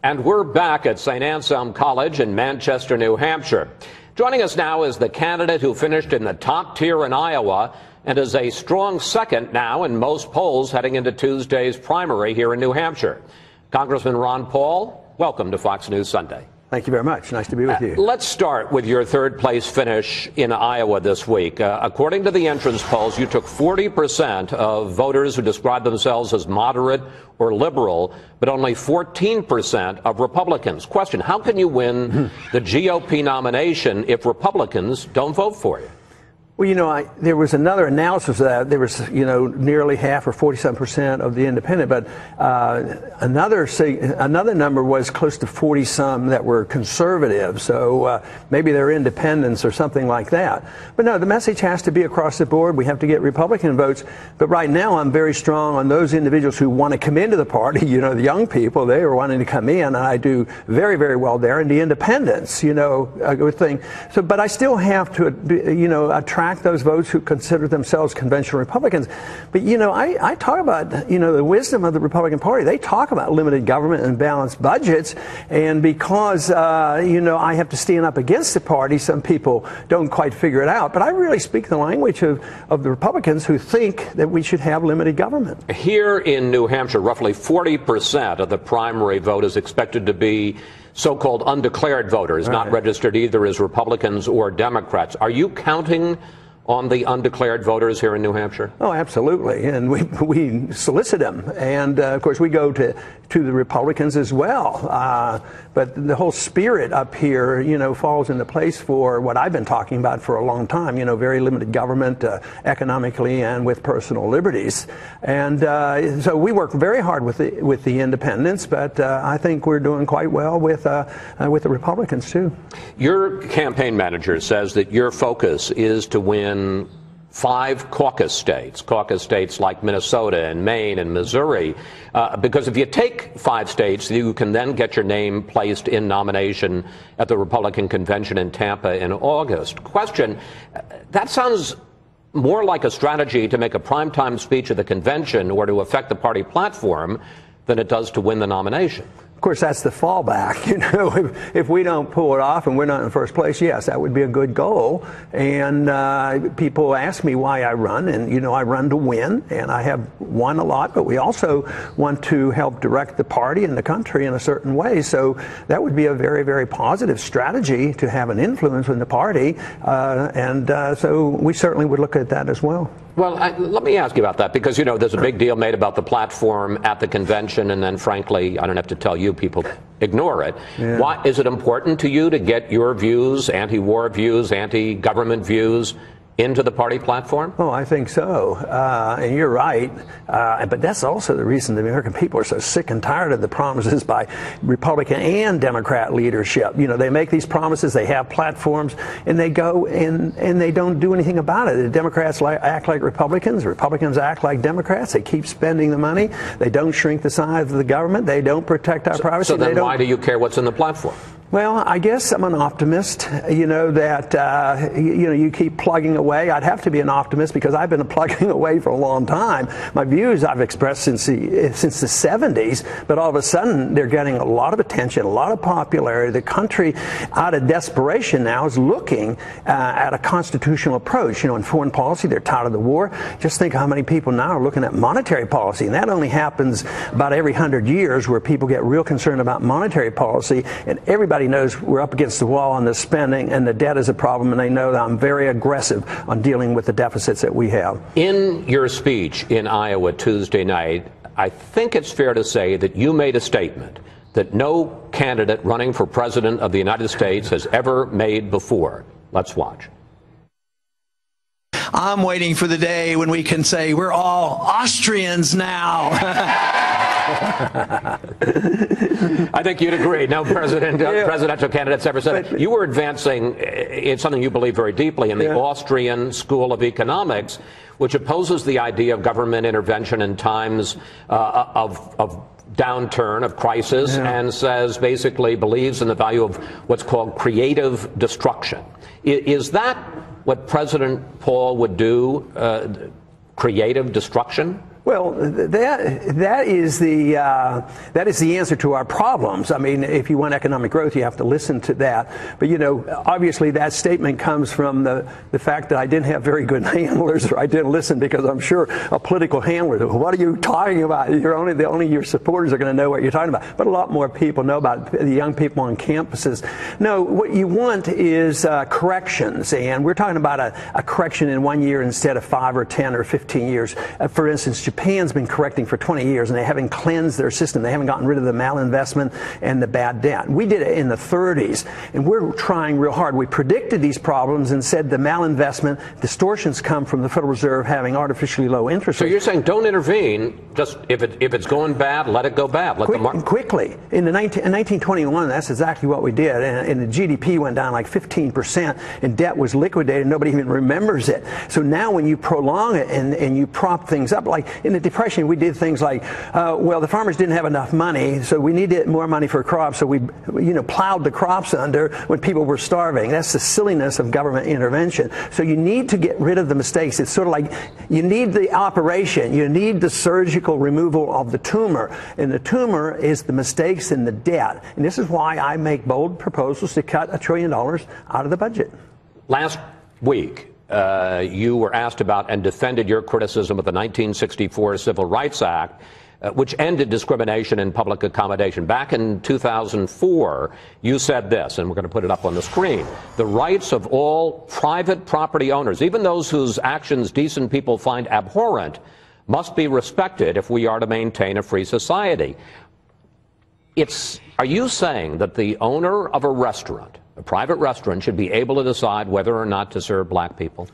And we're back at St. Anselm College in Manchester, New Hampshire. Joining us now is the candidate who finished in the top tier in Iowa and is a strong second now in most polls heading into Tuesday's primary here in New Hampshire. Congressman Ron Paul, welcome to Fox News Sunday. Thank you very much. Nice to be with you. Let's start with your third place finish in Iowa this week. According to the entrance polls, you took 40% of voters who describe themselves as moderate or liberal, but only 14% of Republicans. Question, how can you win the GOP nomination if Republicans don't vote for you? Well, you know, there was another analysis of that. There was, nearly half or 47% of the independent, but another number was close to 40-some that were conservative. So maybe they're independents or something like that. But no, the message has to be across the board. We have to get Republican votes. But right now, I'm very strong on those individuals who want to come into the party. The young people, they are wanting to come in, and I do very, very well there. And the independents, a good thing. So, but I still have to, attract those votes who consider themselves conventional Republicans. But, I talk about, the wisdom of the Republican Party. They talk about limited government and balanced budgets. And because, I have to stand up against the party, some people don't quite figure it out. But I really speak the language of the Republicans who think that we should have limited government. Here in New Hampshire, roughly 40% of the primary vote is expected to be so-called undeclared voters, not registered either as Republicans or Democrats. Are you counting on the undeclared voters here in New Hampshire? Oh, absolutely. And we solicit them. And, of course, we go to the Republicans as well. But the whole spirit up here, falls into place for what I've been talking about for a long time, very limited government economically and with personal liberties. And so we work very hard with the independents, but I think we're doing quite well with the Republicans, too. Your campaign manager says that your focus is to win 5 caucus states like Minnesota and Maine and Missouri, because if you take 5 states, you can then get your name placed in nomination at the Republican convention in Tampa in August. Question, that sounds more like a strategy to make a primetime speech at the convention or to affect the party platform than it does to win the nomination. Of course, that's the fallback. If we don't pull it off and we're not in first place, yes, that would be a good goal. And people ask me why I run, and I run to win, and I have won a lot. But we also want to help direct the party and the country in a certain way. So that would be a very, very positive strategy to have an influence in the party, so we certainly would look at that as well. Well, let me ask you about that, because, there's a big deal made about the platform at the convention, and then, frankly, I don't have to tell you, people ignore it. Yeah. Why is it important to you to get your views, anti-war views, anti-government views, into the party platform? Oh, I think so. And you're right. But that's also the reason the American people are so sick and tired of the promises by Republican and Democrat leadership. They make these promises, they have platforms, and they go and they don't do anything about it. The Democrats act like Republicans, Republicans act like Democrats. They keep spending the money. They don't shrink the size of the government. They don't protect our privacy. So then why do you care what's in the platform? Well, I guess I'm an optimist, that, you keep plugging away. I'd have to be an optimist because I've been plugging away for a long time. My views I've expressed since the 70s, but all of a sudden they're getting a lot of attention, a lot of popularity. The country, out of desperation now, is looking at a constitutional approach. In foreign policy, they're tired of the war. Just think how many people now are looking at monetary policy, and that only happens about every 100 years where people get real concerned about monetary policy, and everybody knows we're up against the wall on the spending, and the debt is a problem, and they know that I'm very aggressive on dealing with the deficits that we have. In your speech in Iowa Tuesday night, I think it's fair to say that you made a statement that no candidate running for president of the United States has ever made before. Let's watch. I'm waiting for the day when we can say we're all Austrians now. I think you'd agree. No presidential candidates ever said it. You were advancing in something you believe very deeply in the Austrian School of Economics, which opposes the idea of government intervention in times of downturn, of crisis, and says, basically believes in the value of what's called creative destruction. Is that what President Paul would do, creative destruction? Well, that is the answer to our problems. I mean, if you want economic growth, you have to listen to that. But obviously, that statement comes from the fact that I didn't have very good handlers, or I didn't listen, because I'm sure a political handler, what are you talking about? Only your supporters are going to know what you're talking about. But a lot more people know about the young people on campuses. No, what you want is corrections, and we're talking about a correction in 1 year instead of 5 or 10 or 15 years. For instance, Japan's been correcting for 20 years, and they haven't cleansed their system. They haven't gotten rid of the malinvestment and the bad debt. We did it in the 30s, and we're trying real hard. We predicted these problems and said the malinvestment distortions come from the Federal Reserve having artificially low interest rates. So you're saying don't intervene, just if it's going bad, let it go bad. Quickly. In 1921, that's exactly what we did, and the GDP went down like 15%, and debt was liquidated. Nobody even remembers it. So now when you prolong it and you prop things up, like in the Depression, we did things like, well, the farmers didn't have enough money, so we needed more money for crops, so we plowed the crops under when people were starving. That's the silliness of government intervention. So you need to get rid of the mistakes. It's sort of like you need the operation, you need the surgical removal of the tumor, and the tumor is the mistakes in the debt. And this is why I make bold proposals to cut $1 trillion out of the budget. Last week, you were asked about and defended your criticism of the 1964 Civil Rights Act, which ended discrimination in public accommodation. Back in 2004, you said this, and we're going to put it up on the screen: the rights of all private property owners, even those whose actions decent people find abhorrent, must be respected if we are to maintain a free society. Are you saying that the owner of a restaurant, a private restaurant, should be able to decide whether or not to serve black people?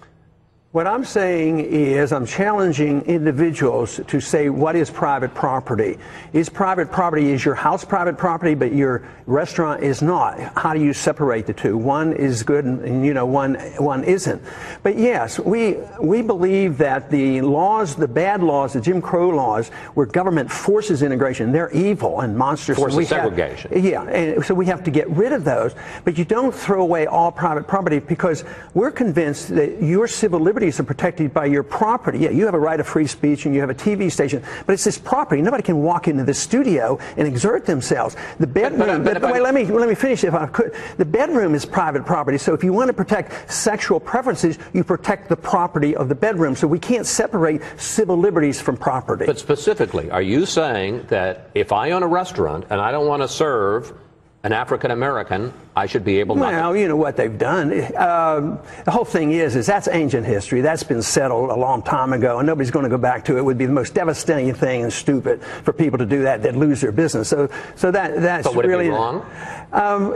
What I'm saying is I'm challenging individuals to say, what is private property? Is private property, is your house private property, but your restaurant is not? How do you separate the two? One is good and one isn't. But yes, we believe that the laws, the bad laws, the Jim Crow laws, where government forces integration, they're evil and monstrous. Forces segregation. And so we have to get rid of those. But you don't throw away all private property, because we're convinced that your civil liberties are protected by your property. Yeah, you have a right of free speech and you have a TV station, but it's this property. Nobody can walk into the studio and exert themselves. The bedroom, wait, let me finish if I could. The bedroom is private property, so if you want to protect sexual preferences, you protect the property of the bedroom. So we can't separate civil liberties from property. But specifically, are you saying that if I own a restaurant and I don't want to serve an African American, I should be able to? Well, you know what they've done. The whole thing is that's ancient history. That's been settled a long time ago, and nobody's going to go back to it. It would be the most devastating thing and stupid for people to do that. They'd lose their business. So that's but would really it be wrong?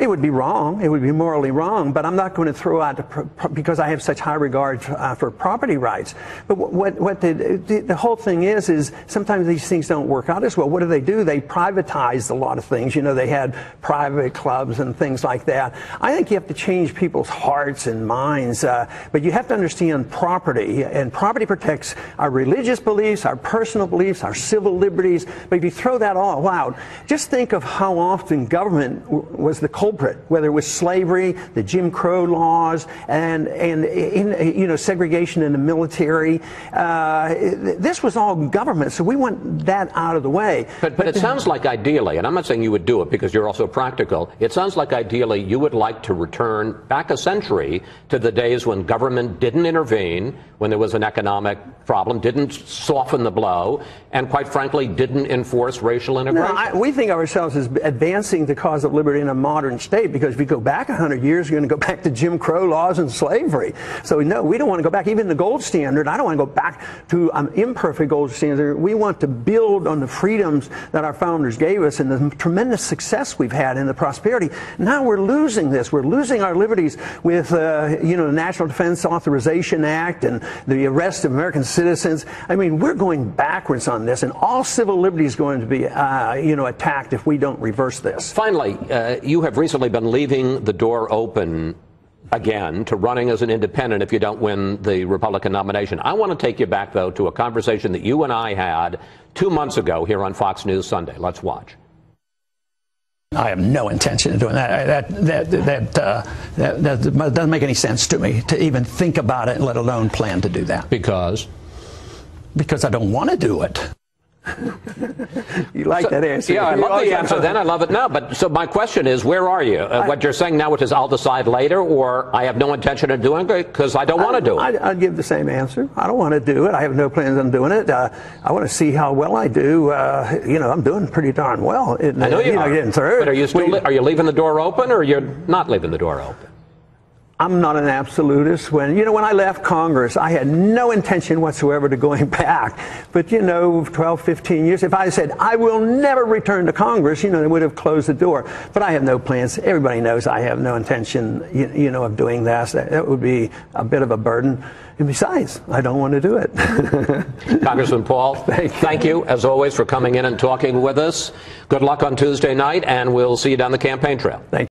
It would be wrong. It would be morally wrong. But I'm not going to throw out because I have such high regard for property rights. But what the whole thing is sometimes these things don't work out as well. What do? They privatized a lot of things. They had private clubs and things like that. I think you have to change people's hearts and minds, but you have to understand property, and property protects our religious beliefs, our personal beliefs, our civil liberties. But if you throw that all out, just think of how often government was the culprit, whether it was slavery, the Jim Crow laws, and segregation in the military. This was all government, so we want that out of the way. But it sounds like ideally, and I'm not saying you would do it because you're also practical, it sounds like ideally you would like to return back a century to the days when government didn't intervene, when there was an economic problem, didn't soften the blow, and quite frankly didn't enforce racial integration. No, we think of ourselves as advancing the cause of liberty in a modern state, because if you go back 100 years, you're going to go back to Jim Crow laws and slavery. So no, we don't want to go back. Even the gold standard, I don't want to go back to an imperfect gold standard. We want to build on the freedoms that our founders gave us and the tremendous success we've had in the prosperity. Now we're losing this. We're losing our liberties with the National Defense Authorization Act and the arrest of American citizens. I mean, we're going backwards on this, and all civil liberty is going to be attacked if we don't reverse this. Finally, you have recently been leaving the door open again to running as an independent if you don't win the Republican nomination. I want to take you back, though, to a conversation that you and I had 2 months ago here on Fox News Sunday. Let's watch. I have no intention of doing that. That doesn't make any sense to me to even think about it, let alone plan to do that. Because? Because I don't want to do it. You like that answer? Yeah, I love the answer then. I love it now. But so my question is, where are you? What you're saying now, which is I'll decide later, or I have no intention of doing it because I don't want to do it? I'd give the same answer. I don't want to do it. I have no plans on doing it. I want to see how well I do. I'm doing pretty darn well. I know you are. Getting third. But are you still? Are you leaving the door open, or you're not leaving the door open? I'm not an absolutist. When I left Congress, I had no intention whatsoever to going back. But 12, 15 years, if I said I will never return to Congress, they would have closed the door. But I have no plans. Everybody knows I have no intention, of doing that. That would be a bit of a burden. And besides, I don't want to do it. Congressman Paul, thank you as always for coming in and talking with us. Good luck on Tuesday night, and we'll see you down the campaign trail. Thank you.